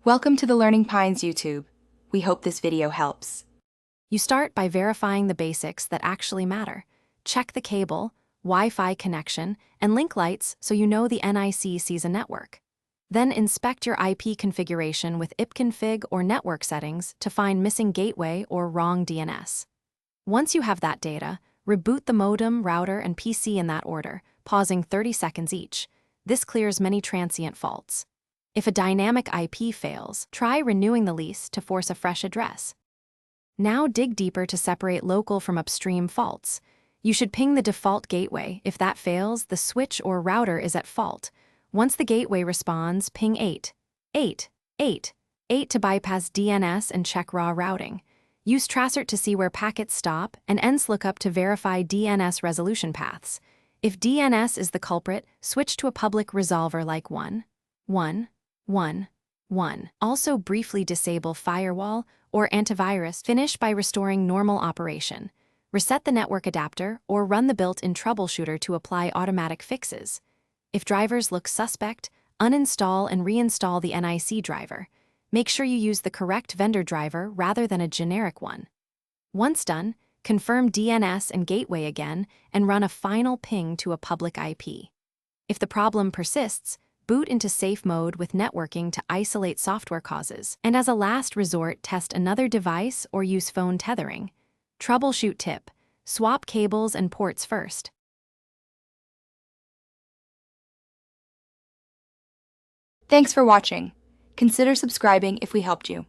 Welcome to the Learning Pines YouTube. We hope this video helps. You start by verifying the basics that actually matter. Check the cable, Wi-Fi connection, and link lights so you know the NIC sees a network. Then inspect your IP configuration with ipconfig or network settings to find missing gateway or wrong DNS. Once you have that data, reboot the modem, router, and PC in that order, pausing 30 seconds each. This clears many transient faults. If a dynamic IP fails, try renewing the lease to force a fresh address. Now dig deeper to separate local from upstream faults. You should ping the default gateway. If that fails, the switch or router is at fault. Once the gateway responds, ping 8 to bypass DNS and check raw routing. Use Tracert to see where packets stop, and ENSLOOKUP to verify DNS resolution paths. If DNS is the culprit, switch to a public resolver like 1.1.1.1. Also briefly disable firewall or antivirus. Finish by restoring normal operation. Reset the network adapter or run the built-in troubleshooter to apply automatic fixes. If drivers look suspect, uninstall and reinstall the NIC driver. Make sure you use the correct vendor driver rather than a generic one. Once done, confirm DNS and gateway again and run a final ping to a public IP. If the problem persists, boot into safe mode with networking to isolate software causes. And as a last resort, test another device or use phone tethering. Troubleshoot tip: swap cables and ports first. Thanks for watching. Consider subscribing if we helped you.